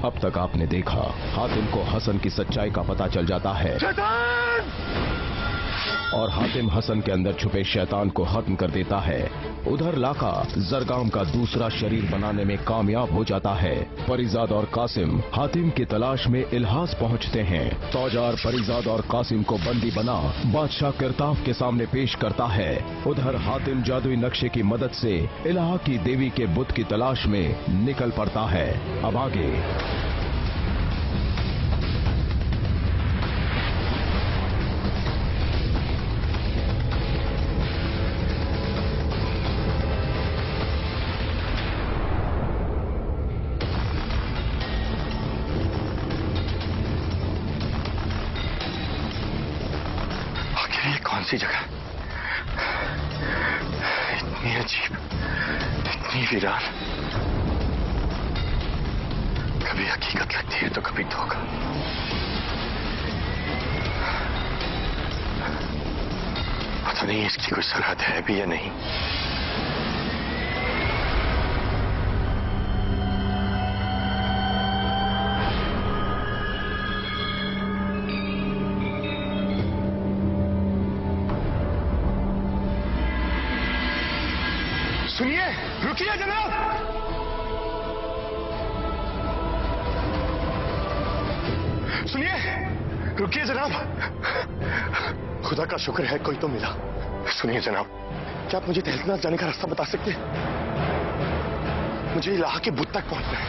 अब तक आपने देखा, हातिम को हसन की सच्चाई का पता चल जाता है और हातिम हसन के अंदर छुपे शैतान को खत्म कर देता है। उधर लाका जरगाम का दूसरा शरीर बनाने में कामयाब हो जाता है। परिजाद और कासिम हातिम की तलाश में इल्हास पहुंचते हैं। तौजार परिजाद और कासिम को बंदी बना बादशाह किरताफ के सामने पेश करता है। उधर हातिम जादुई नक्शे की मदद से इलाहा की देवी के बुत की तलाश में निकल पड़ता है। अब आगे कौन सी जगह, इतनी अजीब, इतनी वीरान, कभी हकीकत लगती है तो कभी धोखा। पता नहीं इसकी कोई सरहद है भी या नहीं। सुनिए, रुकिए जनाब। सुनिए, रुकिए जनाब। खुदा का शुक्र है कोई तो मिला। सुनिए जनाब, क्या आप मुझे तहसीलदार जाने का रास्ता बता सकते हैं? मुझे इलाहा के बुत तक पहुंचना है।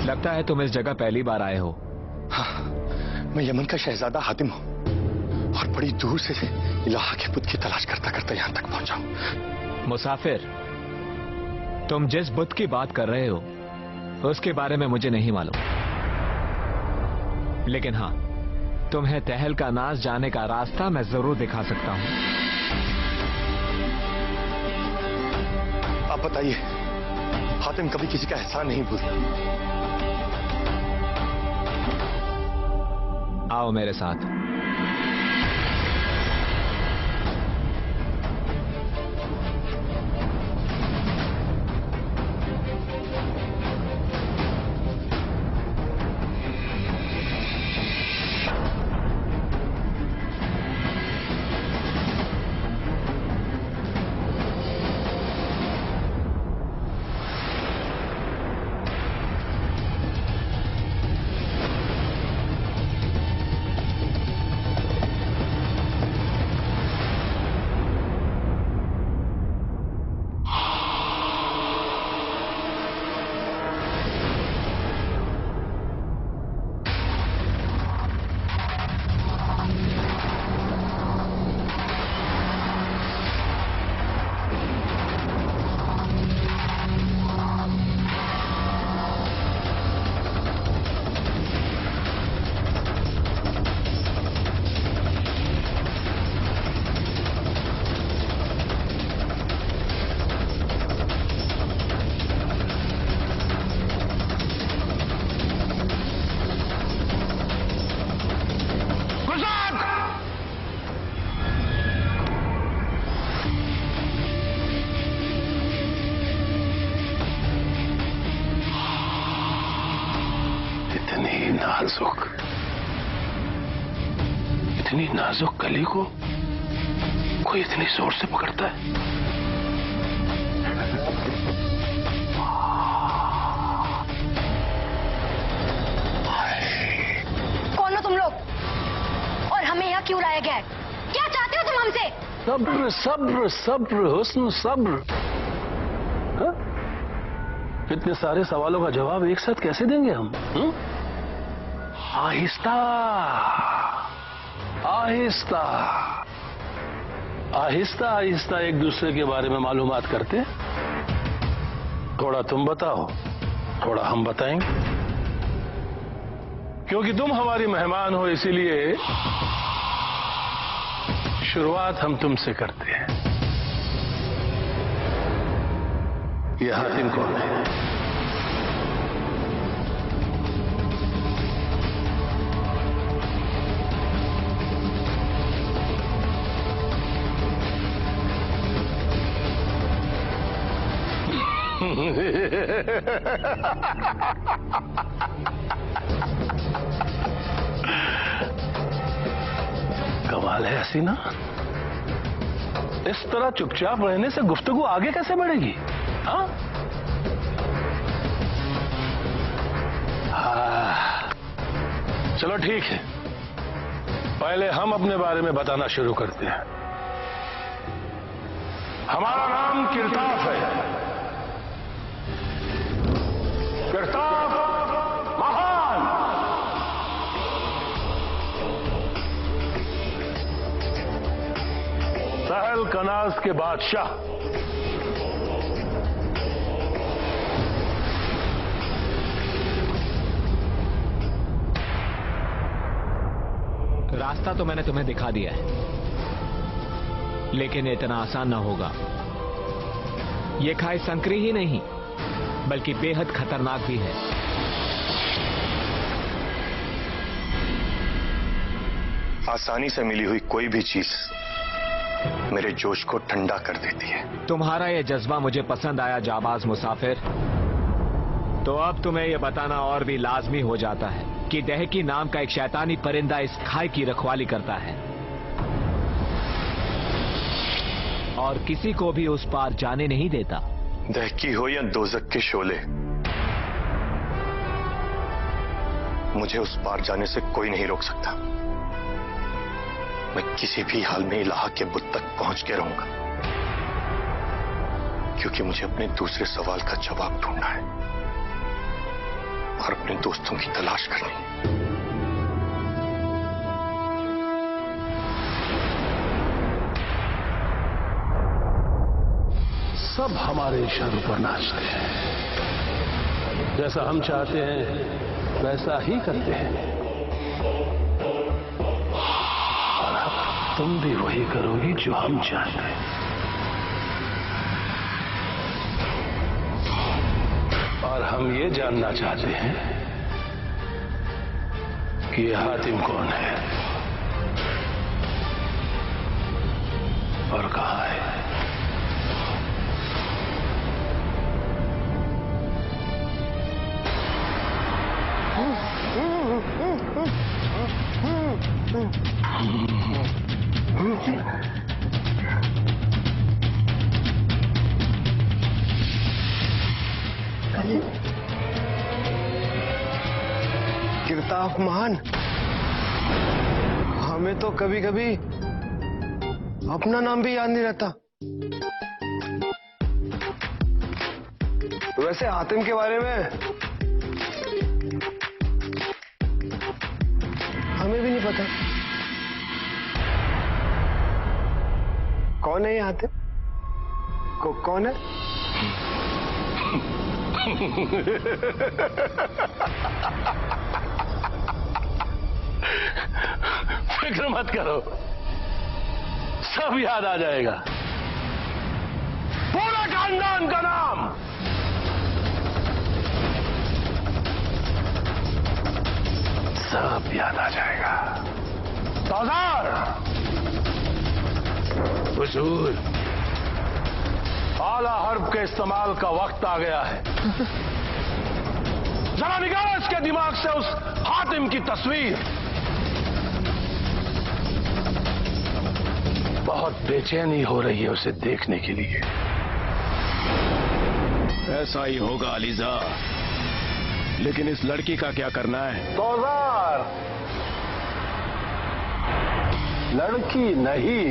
लगता है तुम इस जगह पहली बार आए हो। हाँ, मैं यमन का शहजादा हातिम हूं और बड़ी दूर से इलाहा के बुत की तलाश करता करता यहां तक पहुंचा हूं। मुसाफिर, तुम जिस बुत की बात कर रहे हो उसके बारे में मुझे नहीं मालूम, लेकिन हाँ, तुम्हें तहल का नाज जाने का रास्ता मैं जरूर दिखा सकता हूं। आप बताइए, हातिम कभी किसी का एहसान नहीं भूलता। आओ मेरे साथ। इतनी नाजुक कली को कोई इतनी जोर से पकड़ता है? कौन हो तुम लोग और हमें यहाँ क्यों लाया गया है? क्या चाहते हो तुम हमसे? सब्र सब्र सब्र हुस्न सब्र। हाँ? इतने सारे सवालों का जवाब एक साथ कैसे देंगे हम? आहिस्ता आहिस्ता आहिस्ता आहिस्ता एक दूसरे के बारे में मालूमात करते। थोड़ा तुम बताओ, थोड़ा हम बताएंगे। क्योंकि तुम हमारी मेहमान हो, इसीलिए शुरुआत हम तुमसे करते हैं। ये हातिम कौन है? कमाल है हसीना, इस तरह चुपचाप रहने से गुफ्तगू आगे कैसे बढ़ेगी? हाँ? चलो ठीक है, पहले हम अपने बारे में बताना शुरू करते हैं। हमारा नाम किरताफ है। किरताफ महान। सहल कनाज के बादशाह। रास्ता तो मैंने तुम्हें दिखा दिया है, लेकिन इतना आसान ना होगा। ये खाई संकरी ही नहीं, बल्कि बेहद खतरनाक भी है। आसानी से मिली हुई कोई भी चीज मेरे जोश को ठंडा कर देती है। तुम्हारा यह जज्बा मुझे पसंद आया जाबाज मुसाफिर। तो अब तुम्हें यह बताना और भी लाजमी हो जाता है कि दहकी नाम का एक शैतानी परिंदा इस खाई की रखवाली करता है और किसी को भी उस पार जाने नहीं देता। दहकी हो या दोजक के शोले, मुझे उस पार जाने से कोई नहीं रोक सकता। मैं किसी भी हाल में इलाहा के बुत तक पहुंच के रहूंगा, क्योंकि मुझे अपने दूसरे सवाल का जवाब ढूंढना है और अपने दोस्तों की तलाश करनी है। सब हमारे इशारों पर नाचते हैं, जैसा हम चाहते हैं वैसा ही करते हैं। और अब तुम भी वही करोगी जो हम चाहते हैं। और हम ये जानना चाहते हैं कि ये हातिम कौन है और कहां है। किरताफ महान, हमें तो कभी कभी अपना नाम भी याद नहीं रहता। वैसे हातिम के बारे में हमें भी नहीं पता। कौन है ये हातिम? कौन है? फिक्र मत करो, सब याद आ जाएगा। पूरा खानदान का नाम। सब याद आ जाएगा। ताजार, हुजूर, आला हर्ब के इस्तेमाल का वक्त आ गया है। जरा निकालो इसके दिमाग से उस हातिम की तस्वीर। बहुत बेचैनी हो रही है उसे देखने के लिए। ऐसा ही होगा अलीजा, लेकिन इस लड़की का क्या करना है? तौजार, लड़की नहीं,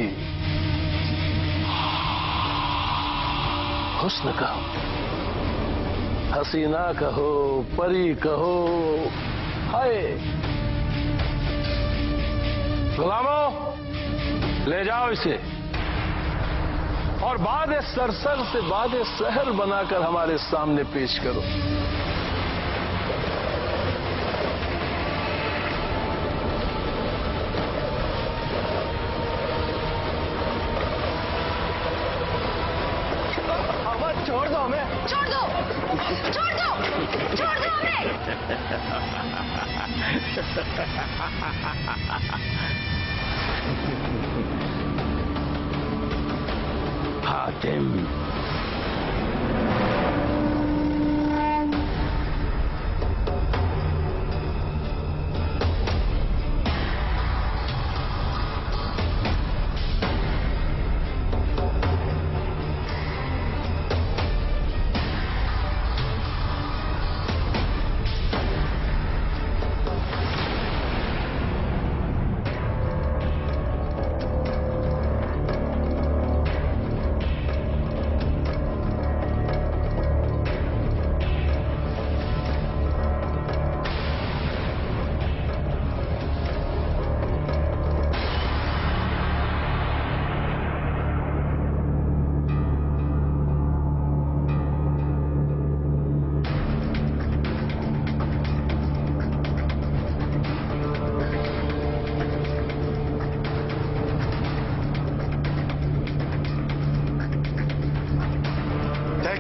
हुस्न कहो, हसीना कहो, परी कहो, हाय। गुलामों, ले जाओ इसे और बाद सरसर से बाद सहर बनाकर हमारे सामने पेश करो। छोड़ दो हमें, छोड़ दो, छोड़ दो, छोड़ दो हमें। हातिम,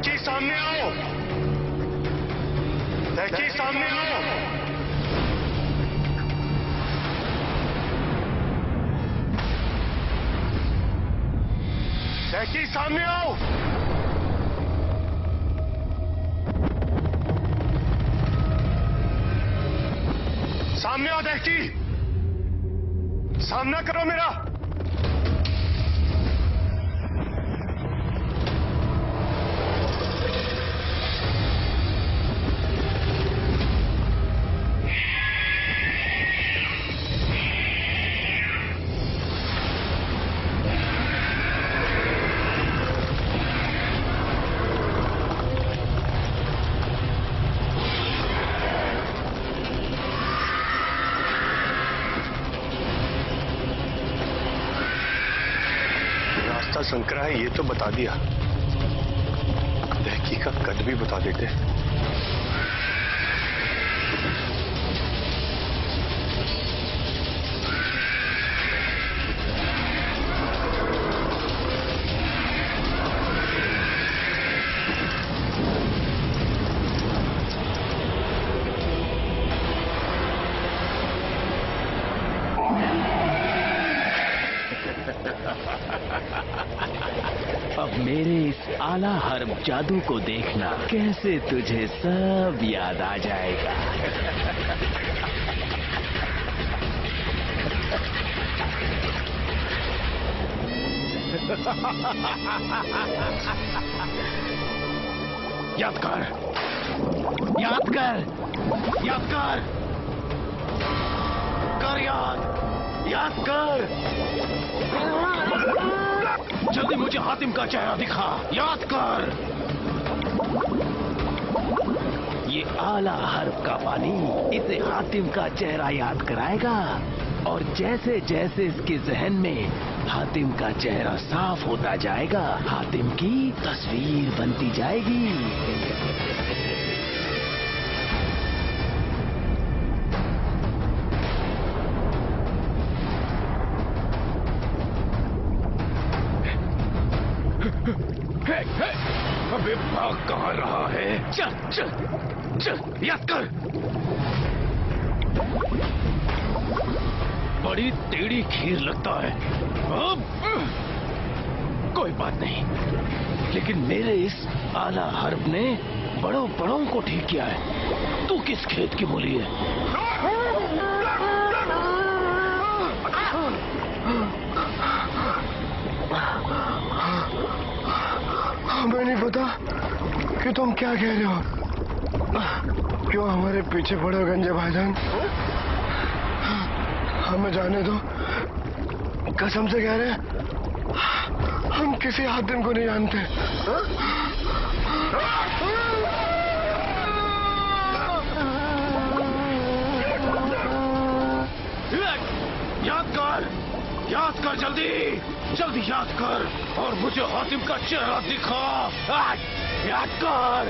दहकी सामने आओ। दहकी सामने आओ। दहकी सामने आओ। सामने आओ दहकी। सामना करो मेरा। संकरा है ये तो बता दिया, दहकी का कद भी बता देते। अब मेरे इस आला हर्ब जादू को देखना, कैसे तुझे सब याद आ जाएगा। याद कर, याद कर, याद कर, कर याद, याद कर। जल्दी मुझे हातिम का चेहरा दिखा, याद कर। ये आला हर्ब का पानी इसे हातिम का चेहरा याद कराएगा, और जैसे जैसे इसके जहन में हातिम का चेहरा साफ होता जाएगा, हातिम की तस्वीर बनती जाएगी। अबे भाग कहाँ रहा है? चल चल चल, याद कर। बड़ी टेढ़ी खीर लगता है। अब कोई बात नहीं, लेकिन मेरे इस आला हर्ब ने बड़ों बड़ों को ठीक किया है। तू किस खेत की मूली है? हमें नहीं पता कि तुम क्या कह रहे हो। क्यों हमारे पीछे पड़े हो गंजे भाईजान? हमें जाने दो, कसम से कह रहे हैं, हम किसी हातिम को नहीं जानते। याद कर, जल्दी जल्दी याद कर, और मुझे हातिम का चेहरा दिखा। याद कर।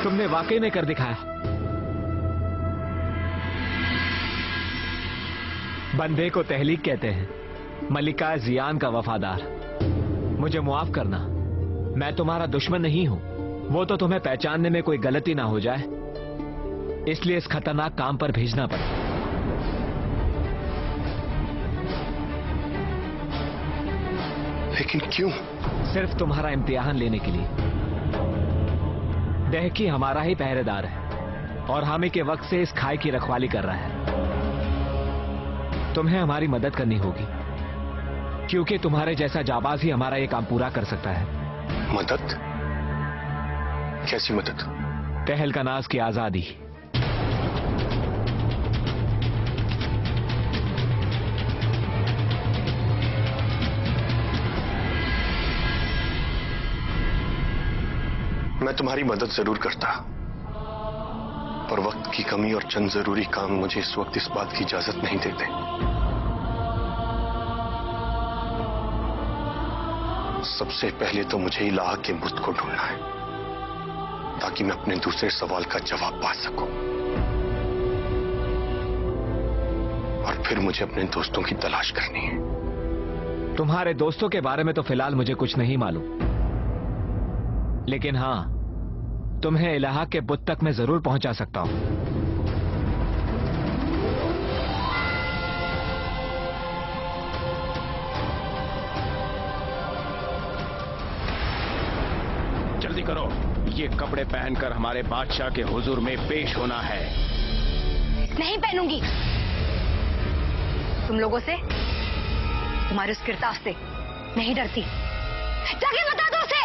तुमने वाकई में कर दिखाया। बंदे को तहलीक कहते हैं, मलिका जियान का वफादार। मुझे मुआफ करना, मैं तुम्हारा दुश्मन नहीं हूं। वो तो तुम्हें पहचानने में कोई गलती ना हो जाए, इसलिए इस खतरनाक काम पर भेजना पड़ा। लेकिन क्यों? सिर्फ तुम्हारा इम्तिहान लेने के लिए। दहकी हमारा ही पहरेदार है और हामी के वक्त से इस खाई की रखवाली कर रहा है। तुम्हें हमारी मदद करनी होगी, क्योंकि तुम्हारे जैसा जाबाज ही हमारा ये काम पूरा कर सकता है। मदद? कैसी मदद? तहलकानाज की आजादी। मैं तुम्हारी मदद जरूर करता, पर वक्त की कमी और चंद जरूरी काम मुझे इस वक्त इस बात की इजाजत नहीं देते। सबसे पहले तो मुझे इलाहा के बुत को ढूंढना है, ताकि मैं अपने दूसरे सवाल का जवाब पा सकूं। और फिर मुझे अपने दोस्तों की तलाश करनी है। तुम्हारे दोस्तों के बारे में तो फिलहाल मुझे कुछ नहीं मालूम, लेकिन हां, तुम्हें इलाहा के बुत तक मैं जरूर पहुंचा सकता हूं। जल्दी करो, ये कपड़े पहनकर हमारे बादशाह के हुजूर में पेश होना है। नहीं पहनूंगी। तुम लोगों से, तुम्हारे उस किरताब से नहीं डरती। जाके बता दो उसे।